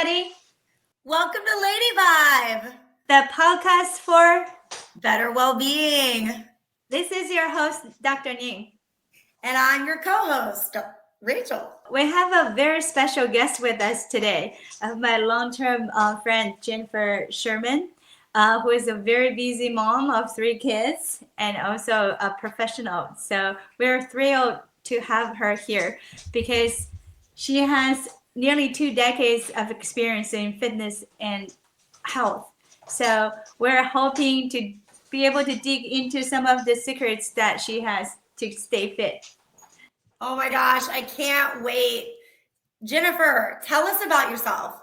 everybody. Welcome to Lady Vibe, The podcast for better well-being. This is your host, Dr. Ning. And I'm your co-host, Rachel. We have a very special guest with us today, my long-term friend, Jennifer Sherman, who is a very busy mom of 3 kids and also a professional. So we're thrilled to have her here because she has nearly 2 decades of experience in fitness and health. So we're hoping to be able to dig into some of the secrets that she has to stay fit. Oh my gosh, I can't wait. Jennifer, tell us about yourself.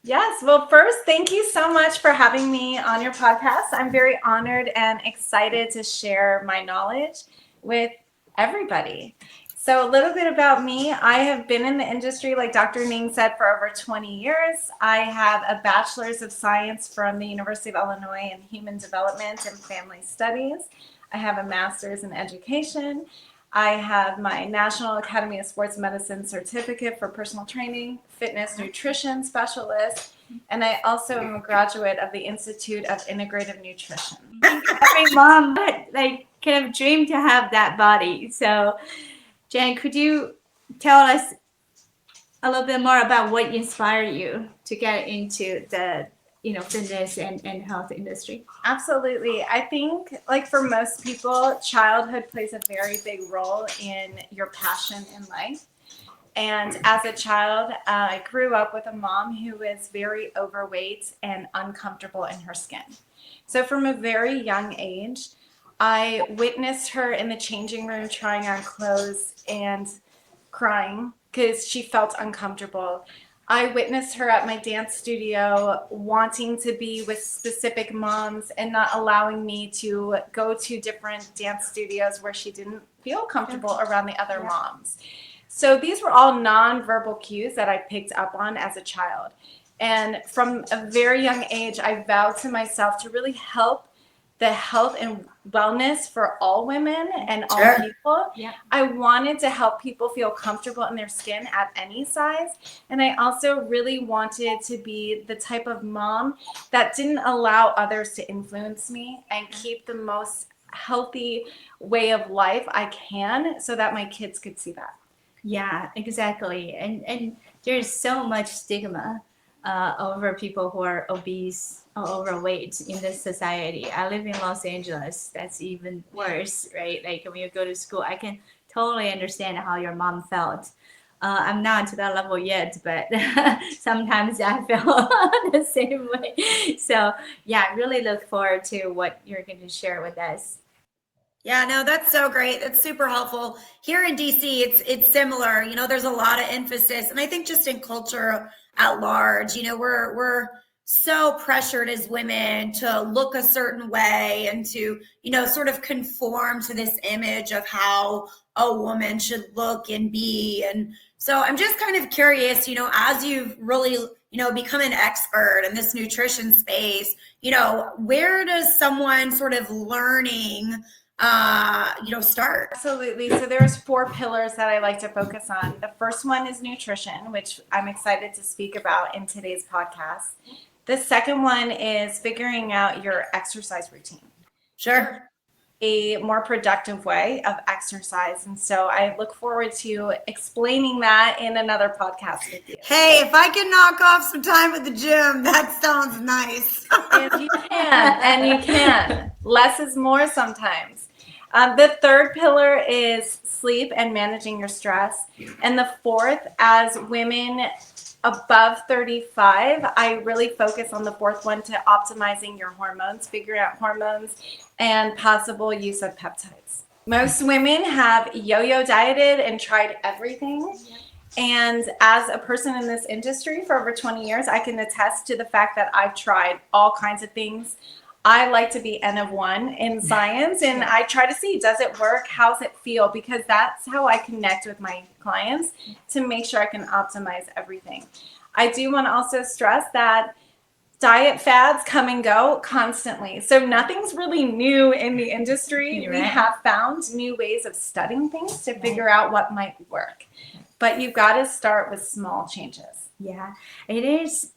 Yes. Well, first, thank you so much for having me on your podcast. I'm very honored and excited to share my knowledge with everybody. So a little bit about me. I have been in the industry, like Dr. Ning said, for over 20 years. I have a bachelor's of science from the University of Illinois in human development and family studies. I have a master's in education. I have my National Academy of Sports Medicine certificate for personal training, fitness, nutrition specialist, and I also am a graduate of the Institute of Integrative Nutrition. Every mom kind of dream to have that body. So Jen, could you tell us a little bit more about what inspired you to get into the fitness and health industry? Absolutely. I think, like for most people, childhood plays a very big role in your passion in life. And as a child, I grew up with a mom who was very overweight and uncomfortable in her skin. So from a very young age, I witnessed her in the changing room trying on clothes and crying because she felt uncomfortable. I witnessed her at my dance studio wanting to be with specific moms and not allowing me to go to different dance studios where she didn't feel comfortable around the other moms. So these were all nonverbal cues that I picked up on as a child. And from a very young age, I vowed to myself to really help the health and wellness for all women and all people. Yeah. I wanted to help people feel comfortable in their skin at any size. And I also really wanted to be the type of mom that didn't allow others to influence me and keep the most healthy way of life I can so that my kids could see that. Yeah, exactly. And there's so much stigma over people who are obese or overweight in this society. I live in Los Angeles. That's even worse, right? Like when you go to school, I can totally understand how your mom felt. I'm not to that level yet, but sometimes I feel the same way. So yeah, I really look forward to what you're going to share with us. Yeah, no, that's so great. That's super helpful. Here in DC, it's similar. There's a lot of emphasis, and I think just in culture at large, we're so pressured as women to look a certain way and to, sort of conform to this image of how a woman should look and be. And so I'm just kind of curious, as you've really, become an expert in this nutrition space, where does someone sort of learning start? Absolutely. So there's 4 pillars that I like to focus on. The first one is nutrition, which I'm excited to speak about in today's podcast. The second one is figuring out your exercise routine. Sure. A more productive way of exercise. And so I look forward to explaining that in another podcast with you. Hey, if I can knock off some time at the gym, that sounds nice. And you can. Less is more sometimes. The third pillar is sleep and managing your stress. And the fourth, as women above 35, I really focus on the fourth one to optimizing your hormones, figuring out hormones and possible use of peptides. Most women have yo-yo dieted and tried everything. And as a person in this industry for over 20 years, I can attest to the fact that I've tried all kinds of things. I like to be N of 1 in science, and I try to see, does it work? How's it feel? Because that's how I connect with my clients to make sure I can optimize everything. I do want to also stress that diet fads come and go constantly. So nothing's really new in the industry. You're We right. have found new ways of studying things to figure out what might work. but you got to start with small changes. Yeah, it is.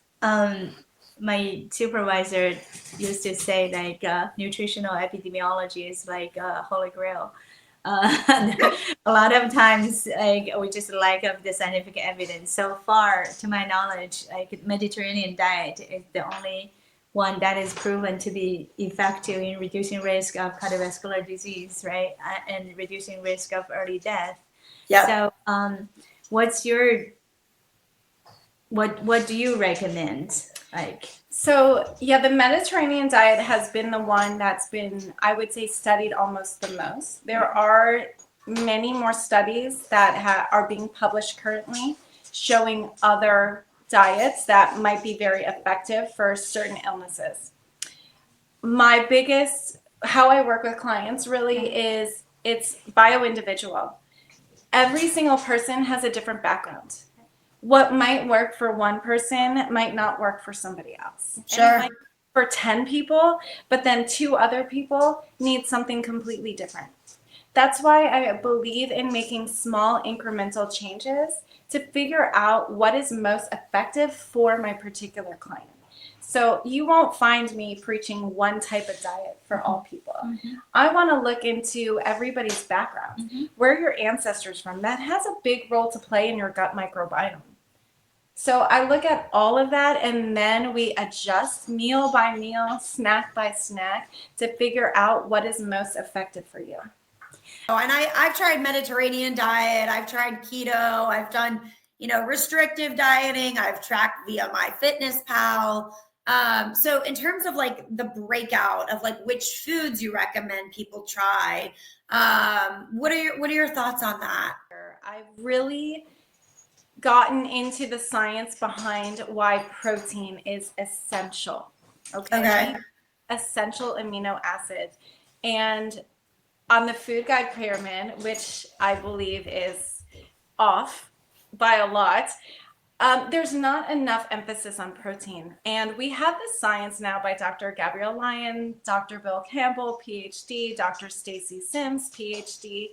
My supervisor used to say like nutritional epidemiology is like holy grail. A lot of times, like we just lack of the scientific evidence. So far, to my knowledge, like Mediterranean diet is the only one that is proven to be effective in reducing risk of cardiovascular disease, right, and reducing risk of early death. Yeah. So, what's your what do you recommend? Like, So, yeah, the Mediterranean diet has been the one that's been, I would say, studied almost the most. There are many more studies that are being published currently showing other diets that might be very effective for certain illnesses. My biggest, how I work with clients really is it's bio-individual. Every single person has a different background. What might work for one person might not work for somebody else. Sure. And it might work for 10 people, but then 2 other people need something completely different. That's why I believe in making small incremental changes to figure out what is most effective for my particular client. So you won't find me preaching one type of diet for all people. I want to look into everybody's background, where your ancestors from. That has a big role to play in your gut microbiome. So I look at all of that, and then we adjust meal by meal, snack by snack to figure out what is most effective for you. Oh, and I've tried Mediterranean diet. I've tried keto. I've done, restrictive dieting. I've tracked via MyFitnessPal. So in terms of like the breakout of like which foods you recommend people try, what are your thoughts on that? I've really gotten into the science behind why protein is essential. Okay. Essential amino acids. And on the food guide pyramid, which I believe is off by a lot, there's not enough emphasis on protein. And we have the science now by Dr. Gabrielle Lyon, Dr. Bill Campbell, PhD, Dr. Stacy Sims, PhD,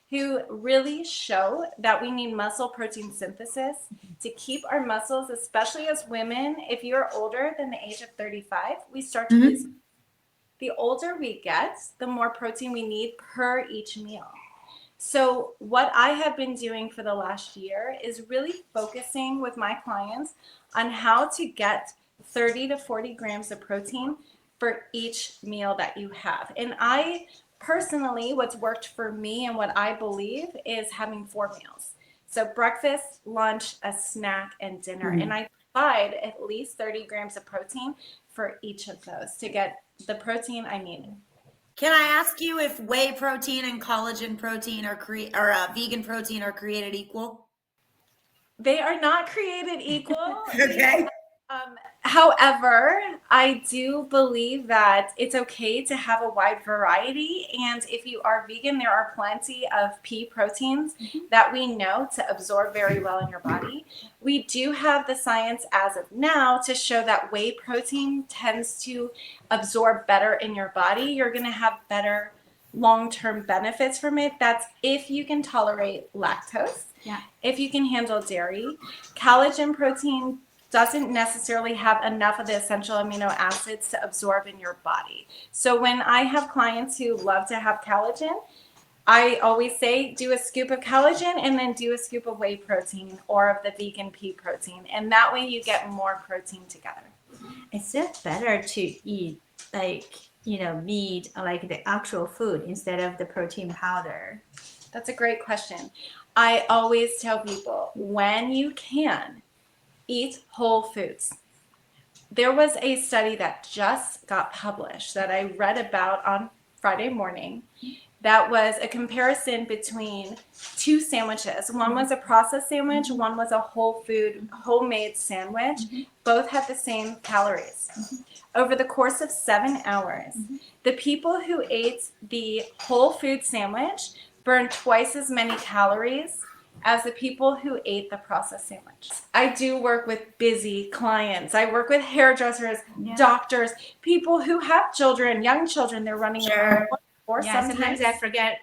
who really show that we need muscle protein synthesis to keep our muscles, especially as women. If you're older than the age of 35, we start to lose. The older we get, the more protein we need per each meal. So what I have been doing for the last year is really focusing with my clients on how to get 30 to 40 grams of protein for each meal that you have. And I personally, what's worked for me and what I believe is having 4 meals. So breakfast, lunch, a snack, and dinner. And I provide at least 30 grams of protein for each of those to get the protein I need. Can I ask you if whey protein and collagen protein or vegan protein are created equal? They are not created equal. Okay. However, I do believe that it's okay to have a wide variety. And if you are vegan, there are plenty of pea proteins that we know to absorb very well in your body. We do have the science as of now to show that whey protein tends to absorb better in your body. You're going to have better long-term benefits from it. That's if you can tolerate lactose, if you can handle dairy. Collagen protein doesn't necessarily have enough of the essential amino acids to absorb in your body. So when I have clients who love to have collagen, I always say do a scoop of collagen and then do a scoop of whey protein or of the vegan pea protein. And that way you get more protein together. is it better to eat like, meat, like the actual food instead of the protein powder? That's a great question. I always tell people, when you can, eat whole foods. There was a study that just got published that I read about on Friday morning that was a comparison between 2 sandwiches. One was a processed sandwich, one was a whole food, homemade sandwich. Both had the same calories. Over the course of 7 hours, the people who ate the whole food sandwich burned twice as many calories as the people who ate the processed sandwich. I do work with busy clients. I work with hairdressers, doctors, people who have children, young children. They're running around. Or sometimes I forget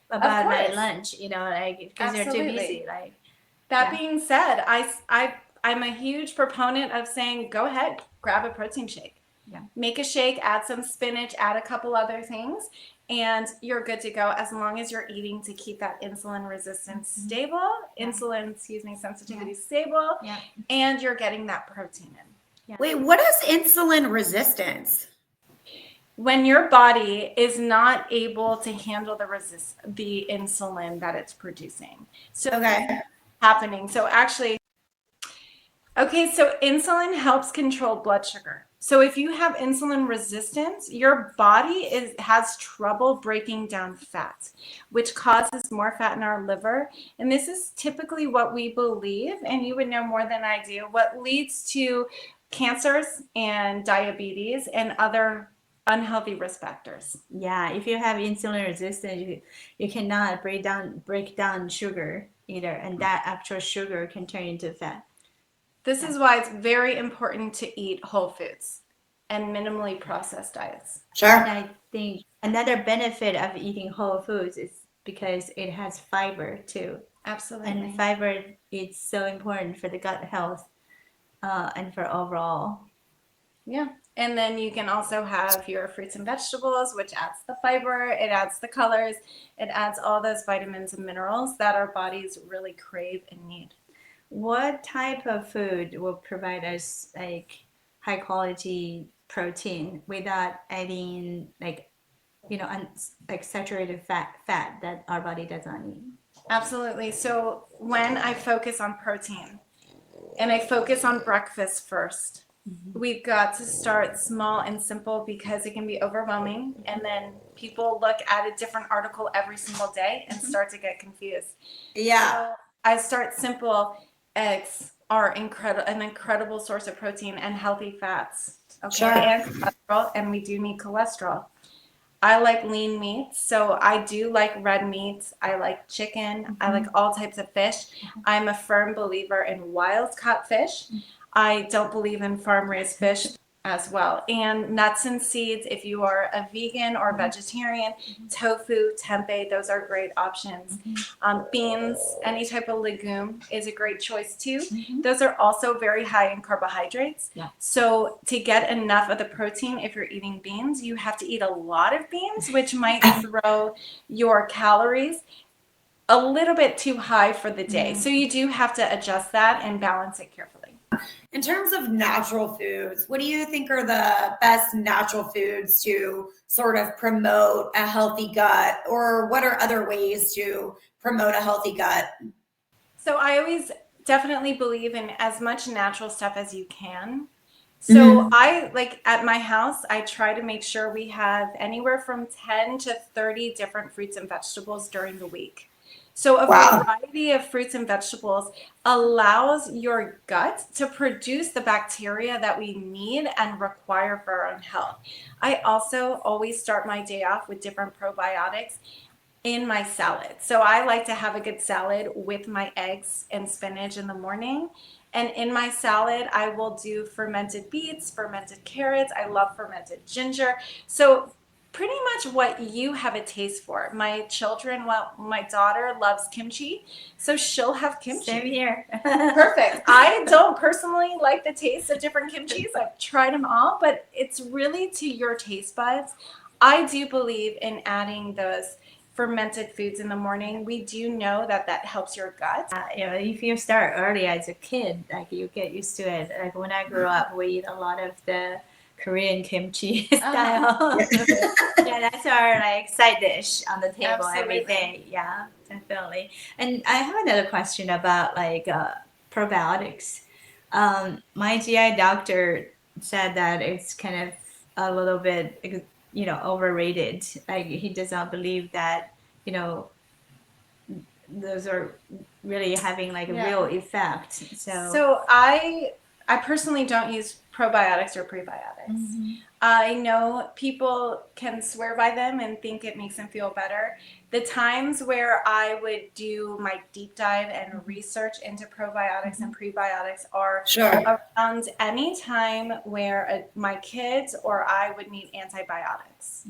about my lunch, because they're too Absolutely. busy. Like, That Yeah. being said, I'm a huge proponent of saying, go ahead, grab a protein shake. Yeah. Make a shake, add some spinach, add a couple other things, and you're good to go as long as you're eating to keep that insulin resistance stable, Yeah. sensitivity stable, Yeah. and you're getting that protein in. Wait, what is insulin resistance? When your body is not able to handle the insulin that it's producing. So Okay. happening. So actually, okay, so insulin helps control blood sugar. So if you have insulin resistance, your body has trouble breaking down fat, which causes more fat in our liver. And this is typically what we believe, and you would know more than I do, what leads to cancers and diabetes and other unhealthy risk factors. Yeah, if you have insulin resistance, you cannot break down sugar either, and that actual sugar can turn into fat. This is why it's very important to eat whole foods and minimally processed diets. Sure. And I think another benefit of eating whole foods is because it has fiber too. Absolutely. And fiber is so important for the gut health and for overall. Yeah. And then you can also have your fruits and vegetables, which adds the fiber, it adds the colors, it adds all those vitamins and minerals that our bodies really crave and need. What type of food will provide us like high quality protein without adding like like saturated fat that our body does not need? Absolutely. So when I focus on protein and I focus on breakfast first, we've got to start small and simple because it can be overwhelming. And then people look at a different article every single day and start to get confused. Yeah. So I start simple. Eggs are an incredible source of protein and healthy fats. Okay. Sure. And cholesterol, and we do need cholesterol. I like lean meats, so I do like red meats. I like chicken. I like all types of fish. I'm a firm believer in wild caught fish. I don't believe in farm raised fish as well. And nuts and seeds, if you are a vegan or vegetarian, tofu, tempeh, those are great options. Beans, any type of legume is a great choice too. Those are also very high in carbohydrates. Yeah. So to get enough of the protein, if you're eating beans, you have to eat a lot of beans, which might throw your calories a little bit too high for the day. So you do have to adjust that and balance it carefully. In terms of natural foods, what do you think are the best natural foods to sort of promote a healthy gut, or what are other ways to promote a healthy gut? So I always definitely believe in as much natural stuff as you can. So I like at my house, I try to make sure we have anywhere from 10 to 30 different fruits and vegetables during the week. So a variety of fruits and vegetables allows your gut to produce the bacteria that we need and require for our own health. I also always start my day off with different probiotics in my salad. So I like to have a good salad with my eggs and spinach in the morning. And in my salad, I will do fermented beets, fermented carrots. I love fermented ginger. So pretty much what you have a taste for. My daughter loves kimchi, so she'll have kimchi. Same here. Perfect. I don't personally like the taste of different kimchis. I've tried them all, but it's really to your taste buds. I do believe in adding those fermented foods in the morning. We do know that helps your gut. If you start early as a kid, like you get used to it. Like when I grew up, we eat a lot of the Korean kimchi style. Yeah, that's our like side dish on the table every day. Yeah, definitely. And I have another question about like probiotics. My GI doctor said that it's kind of a little bit, overrated. Like he does not believe that, those are really having like a real effect. So I personally don't use probiotics or prebiotics. I know people can swear by them and think it makes them feel better. The times where I would do my deep dive and research into probiotics and prebiotics are around any time where my kids or I would need antibiotics.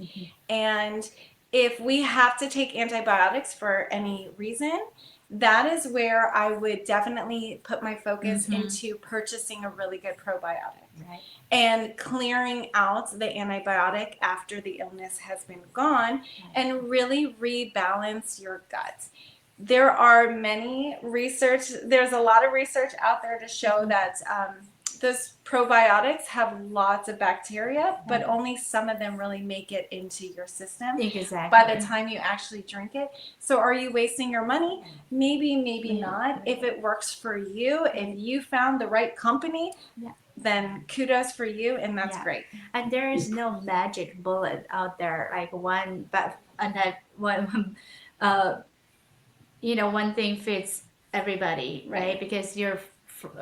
And if we have to take antibiotics for any reason, that is where I would definitely put my focus Mhm. into purchasing a really good probiotic Right. and clearing out the antibiotic after the illness has been gone and really rebalance your gut. There's a lot of research out there to show that those probiotics have lots of bacteria, but only some of them really make it into your system Exactly. by the time you actually drink it. So are you wasting your money? Maybe, maybe not. If it works for you, if you found the right company, then kudos for you, and that's great. And there is no magic bullet out there, like one, but and that one, one thing fits everybody, right? Because your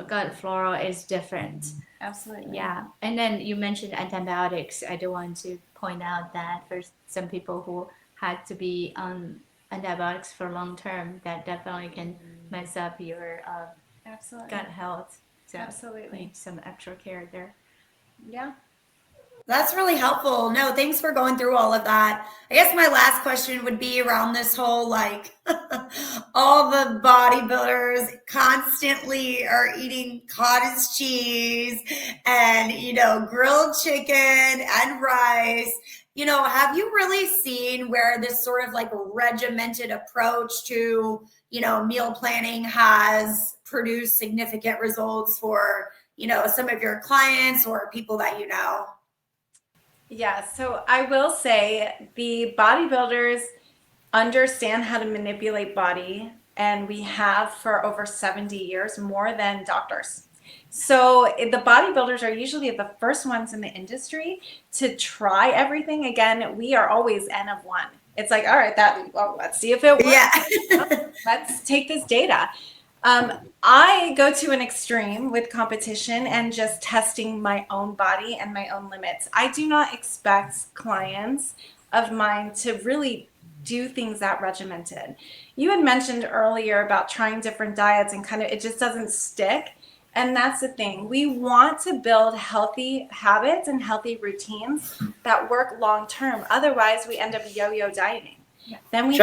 gut flora is different. Absolutely. Yeah. And then you mentioned antibiotics. I do want to point out that for some people who had to be on antibiotics for long term, that definitely can mess up your Absolutely. gut health. So Absolutely. need some extra care there. Yeah. That's really helpful. No, thanks for going through all of that. I guess my last question would be around this whole like all the bodybuilders constantly are eating cottage cheese and, grilled chicken and rice. Have you really seen where this sort of like regimented approach to, meal planning has produced significant results for, some of your clients or people that you know? Yeah, so I will say the bodybuilders understand how to manipulate body, and we have for over 70 years more than doctors. So the bodybuilders are usually the first ones in the industry to try everything. Again, we are always N of one. It's like, all right, let's see if it works. Yeah. Let's take this data. I go to an extreme with competition and just testing my own body and my own limits. I do not expect clients of mine to really do things that regimented. You had mentioned earlier about trying different diets and kind of it just doesn't stick. And that's the thing. We want to build healthy habits and healthy routines that work long term. Otherwise, we end up yo-yo dieting. Then we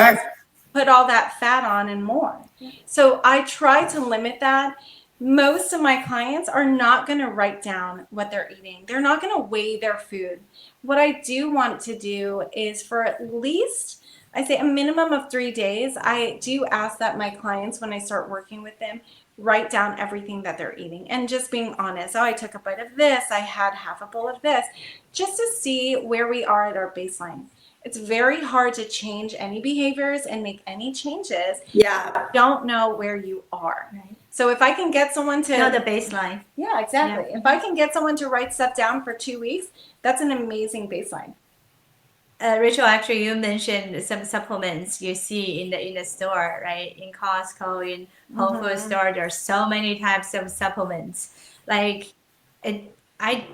put all that fat on and more. So I try to limit that. Most of my clients are not going to write down what they're eating. They're not going to weigh their food. What I do want to do is for at least, I say a minimum of 3 days, I do ask that my clients, when I start working with them, write down everything that they're eating and just being honest. Oh, I took a bite of this. I had half a bowl of this, just to see where we are at our baseline. It's very hard to change any behaviors and make any changes. Yeah. Don't know where you are. Right. So if I can get someone to know the baseline. Yeah, exactly. If I can get someone to write stuff down for 2 weeks, that's an amazing baseline. Rachel, actually, you mentioned some supplements you see in the store, right? In Costco, in Whole Foods store, there are so many types of supplements. Like, I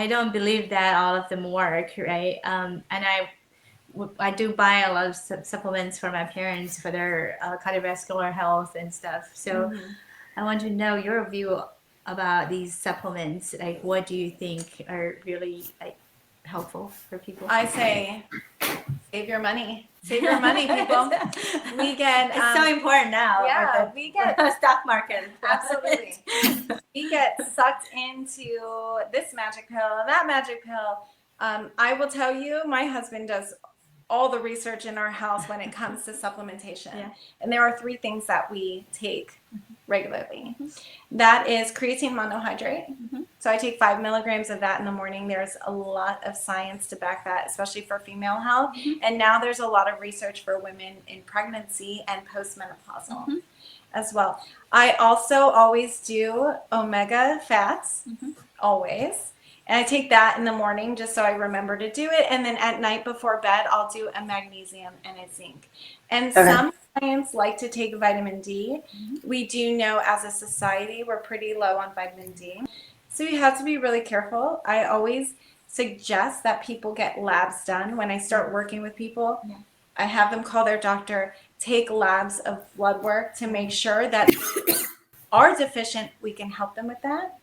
don't believe that all of them work, right? And I do buy a lot of supplements for my parents for their cardiovascular health and stuff. So I want to know your view about these supplements. Like, what do you think are really helpful for people? I say, save your money. Save your money, people. We get it's so important now. Yeah, we get stock market. Absolutely. We get sucked into this magic pill, that magic pill. I will tell you, my husband does all the research in our house when it comes to supplementation. Yeah. And there are 3 things that we take regularly. That is creatine monohydrate. So I take 5 milligrams of that in the morning. There's a lot of science to back that, especially for female health. And now there's a lot of research for women in pregnancy and postmenopausal as well. I also always do omega fats, always. And I take that in the morning just so I remember to do it. And then at night before bed, I'll do a magnesium and a zinc. And some clients like to take vitamin D. We do know as a society, we're pretty low on vitamin D. So you have to be really careful. I always suggest that people get labs done when I start working with people. I have them call their doctor, take labs of blood work to make sure that are deficient, we can help them with that.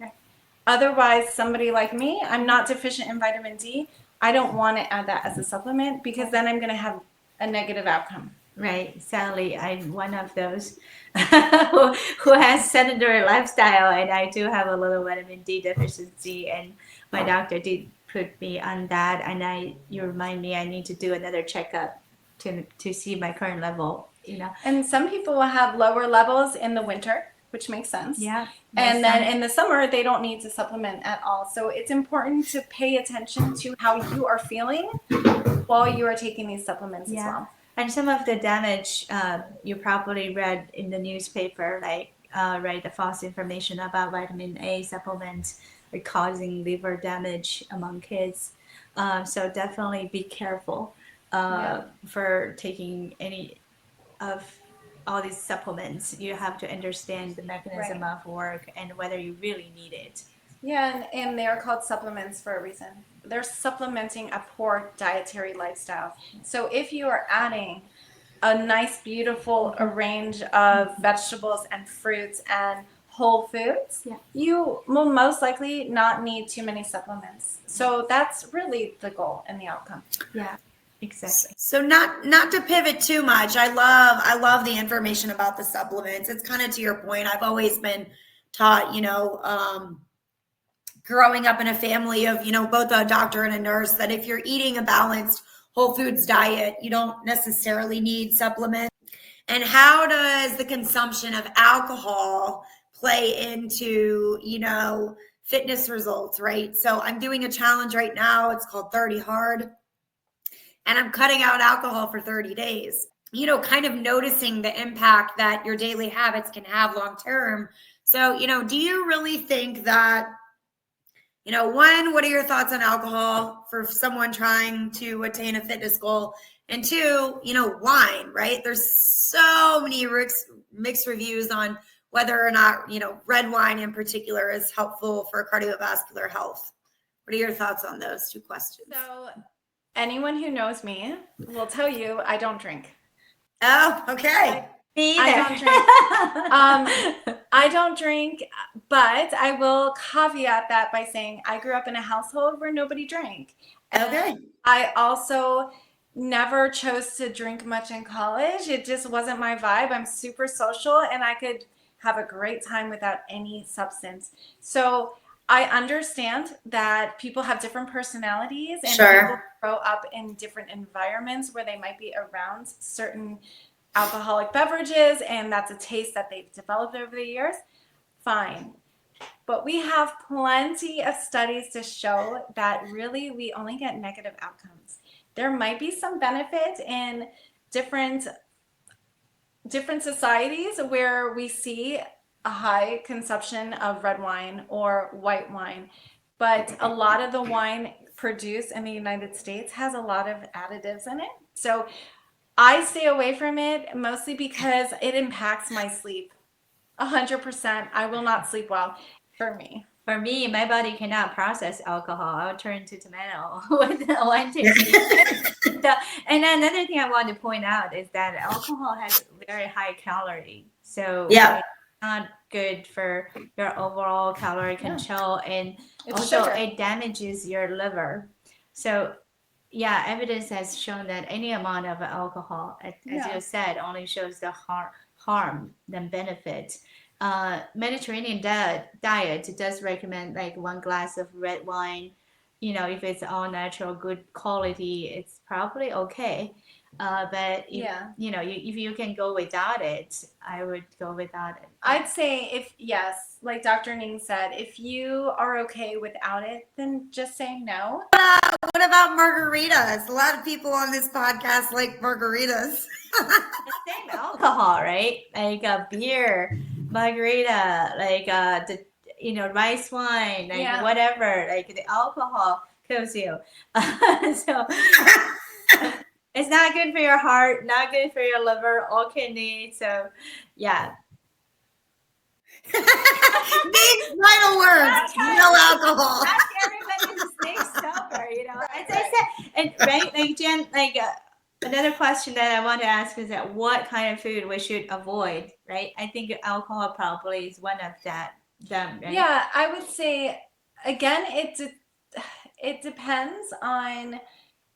Otherwise, somebody like me, I'm not deficient in vitamin D. I don't want to add that as a supplement because then I'm going to have a negative outcome. Right. Sadly, I'm one of those who has sedentary lifestyle, and I do have a little vitamin D deficiency, and my doctor did put me on that, and you remind me I need to do another checkup to see my current level, you know. And some people will have lower levels in the winter, which makes sense. Yeah. And then in the summer, they don't need to supplement at all. So it's important to pay attention to how you are feeling while you are taking these supplements as Yeah. well. And some of the damage you probably read in the newspaper, like right, the false information about vitamin A supplements are causing liver damage among kids. So definitely be careful for taking any of all these supplements. You have to understand the mechanism of work and whether you really need it. Yeah, and they are called supplements for a reason. They're supplementing a poor dietary lifestyle. So if you are adding a nice, beautiful range of vegetables and fruits and whole foods, you will most likely not need too many supplements. So that's really the goal and the outcome. Yeah, exactly. So not to pivot too much. I love the information about the supplements. It's kind of to your point. I've always been taught, growing up in a family of, both a doctor and a nurse, that if you're eating a balanced whole foods diet, you don't necessarily need supplements. And how does the consumption of alcohol play into, fitness results, right? So I'm doing a challenge right now. It's called 30 Hard. And I'm cutting out alcohol for 30 days. Kind of noticing the impact that your daily habits can have long term. So, do you really think that, one, what are your thoughts on alcohol for someone trying to attain a fitness goal? And two, wine, right? There's so many mixed reviews on whether or not, red wine in particular is helpful for cardiovascular health. What are your thoughts on those two questions? So anyone who knows me will tell you I don't drink. Oh, okay. Me I either. don't drink. I don't drink, but I will caveat that by saying I grew up in a household where nobody drank. Okay. I also never chose to drink much in college. It just wasn't my vibe. I'm super social and I could have a great time without any substance. So I understand that people have different personalities and people grow up in different environments where they might be around certain alcoholic beverages and that's a taste that they've developed over the years. Fine. But we have plenty of studies to show that really we only get negative outcomes. There might be some benefit in different societies where we see a high consumption of red wine or white wine, but a lot of the wine produced in the United States has a lot of additives in it. So I stay away from it mostly because it impacts my sleep. 100%. I will not sleep well for me. For me, my body cannot process alcohol. I'll turn to tomato with one tasting. And another thing I want to point out is that alcohol has very high calorie. So it's not good for your overall calorie control. And also it damages your liver. So evidence has shown that any amount of alcohol, as you said, only shows the harm than benefit. Mediterranean diet does recommend like 1 glass of red wine. If it's all natural, good quality, it's probably okay. But if you can go without it, I would go without it. I'd say like Dr. Ning said, if you are okay without it, then just say no. What about margaritas? A lot of people on this podcast like margaritas. The same alcohol, right? Like a beer, margarita, like the rice wine, like whatever. Like the alcohol kills you. So it's not good for your heart, not good for your liver or kidney. So Big final words. No alcohol. Not everybody is snake sober, As I said, and right, like Jen, another question that I want to ask is that what kind of food we should avoid, right? I think alcohol probably is one of them, right? Yeah, I would say again, it depends on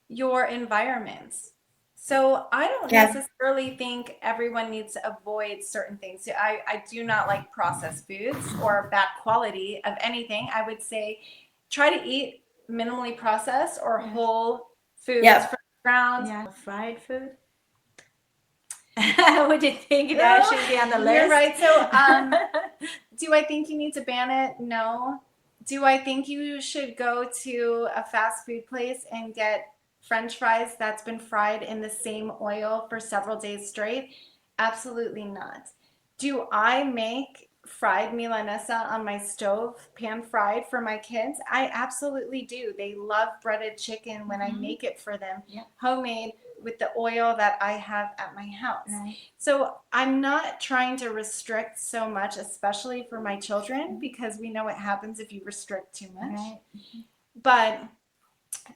your environments. So I don't Yes. necessarily think everyone needs to avoid certain things. I do not like processed foods or bad quality of anything. I would say try to eat minimally processed or whole foods Yep. from the ground. Yeah, fried food. Would you think that should be on the list? You're right. So do I think you need to ban it? No. Do I think you should go to a fast food place and get French fries that's been fried in the same oil for several days straight? Absolutely not. Do I make fried milanesa on my stove, pan fried for my kids? I absolutely do. They love breaded chicken when I make it for them, Yeah. homemade with the oil that I have at my house. Right. So I'm not trying to restrict so much, especially for my children, because we know what happens if you restrict too much. Right. But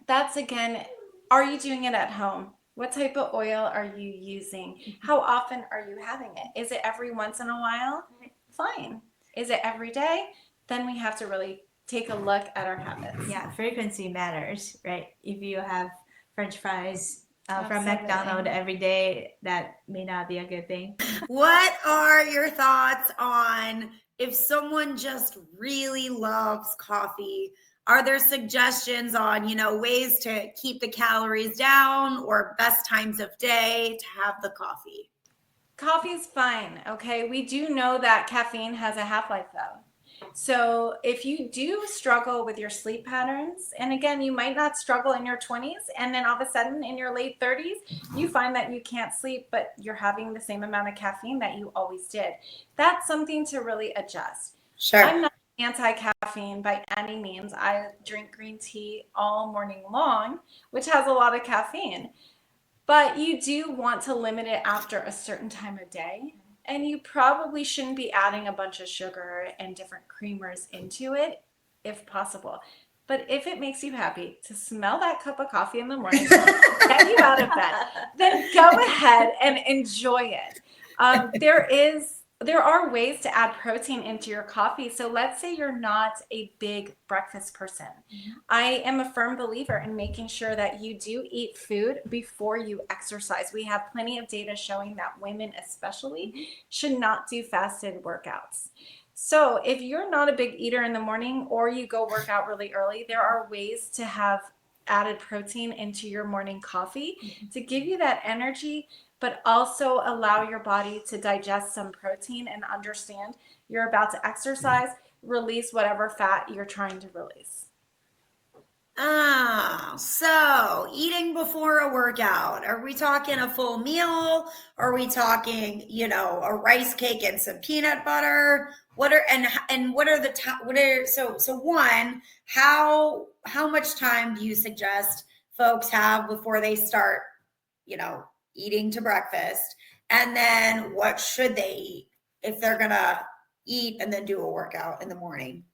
that's again, are you doing it at home? What type of oil are you using? How often are you having it? Is it every once in a while? Fine. Is it every day? Then we have to really take a look at our habits. Yeah, frequency matters, right? If you have French fries from Absolutely. McDonald's every day, that may not be a good thing. What are your thoughts on if someone just really loves coffee? Are there suggestions on, ways to keep the calories down or best times of day to have the coffee? Coffee's fine, okay? We do know that caffeine has a half-life though. So if you do struggle with your sleep patterns, and again, you might not struggle in your 20s, and then all of a sudden in your late 30s, you find that you can't sleep, but you're having the same amount of caffeine that you always did. That's something to really adjust. Sure. I'm not anti-caffeine by any means. I drink green tea all morning long, which has a lot of caffeine. But you do want to limit it after a certain time of day. And you probably shouldn't be adding a bunch of sugar and different creamers into it if possible. But if it makes you happy to smell that cup of coffee in the morning, get you out of bed, then go ahead and enjoy it. There are ways to add protein into your coffee. So let's say you're not a big breakfast person. I am a firm believer in making sure that you do eat food before you exercise. We have plenty of data showing that women especially should not do fasted workouts. So if you're not a big eater in the morning or you go work out really early, there are ways to have added protein into your morning coffee to give you that energy, but also allow your body to digest some protein and understand you're about to exercise, release whatever fat you're trying to release. So eating before a workout. Are we talking a full meal? Are we talking, a rice cake and some peanut butter? What are one, how much time do you suggest folks have before they start, eating to breakfast? And then what should they eat if they're gonna eat and then do a workout in the morning?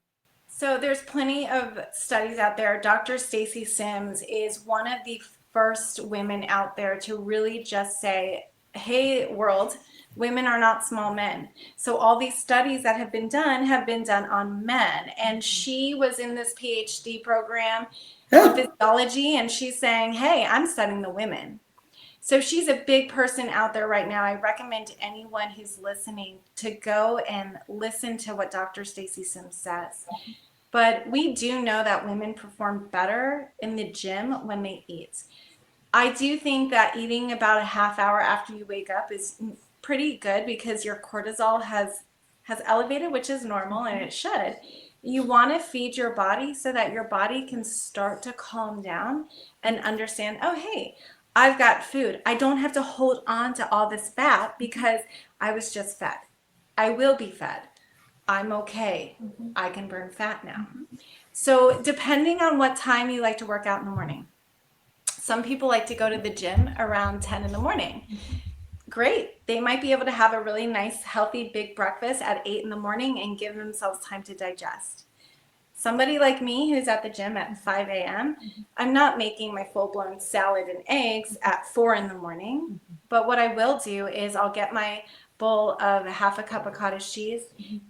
So there's plenty of studies out there. Dr. Stacy Sims is one of the first women out there to really just say, hey, world, women are not small men. So all these studies that have been done on men. And she was in this PhD program in physiology, and she's saying, hey, I'm studying the women. So she's a big person out there right now. I recommend to anyone who's listening to go and listen to what Dr. Stacy Sims says. But we do know that women perform better in the gym when they eat. I do think that eating about a half hour after you wake up is pretty good because your cortisol has elevated, which is normal and it should. You want to feed your body so that your body can start to calm down and understand, oh, hey, I've got food. I don't have to hold on to all this fat because I was just fed. I will be fed. I'm okay. I can burn fat now. So depending on what time you like to work out in the morning. Some people like to go to the gym around 10 in the morning. Great. They might be able to have a really nice, healthy, big breakfast at 8 in the morning and give themselves time to digest. Somebody like me who's at the gym at 5 a.m., I'm not making my full-blown salad and eggs at 4 in the morning. But what I will do is I'll get my bowl of a half a cup of cottage cheese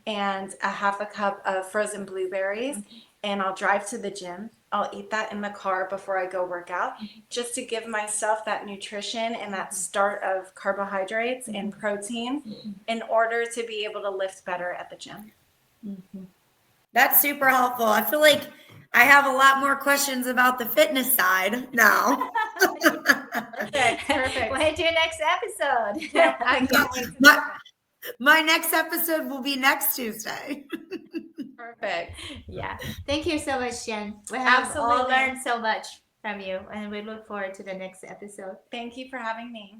and a half a cup of frozen blueberries, and I'll drive to the gym. I'll eat that in the car before I go work out, just to give myself that nutrition and that start of carbohydrates and protein in order to be able to lift better at the gym. That's super helpful. I feel like I have a lot more questions about the fitness side now. Perfect. Wait till next episode. Yeah, I can't wait to do My, that. my next episode will be next Tuesday. Perfect. Yeah. Thank you so much, Jen. We have all Absolutely. learned so much from you, and we look forward to the next episode. Thank you for having me.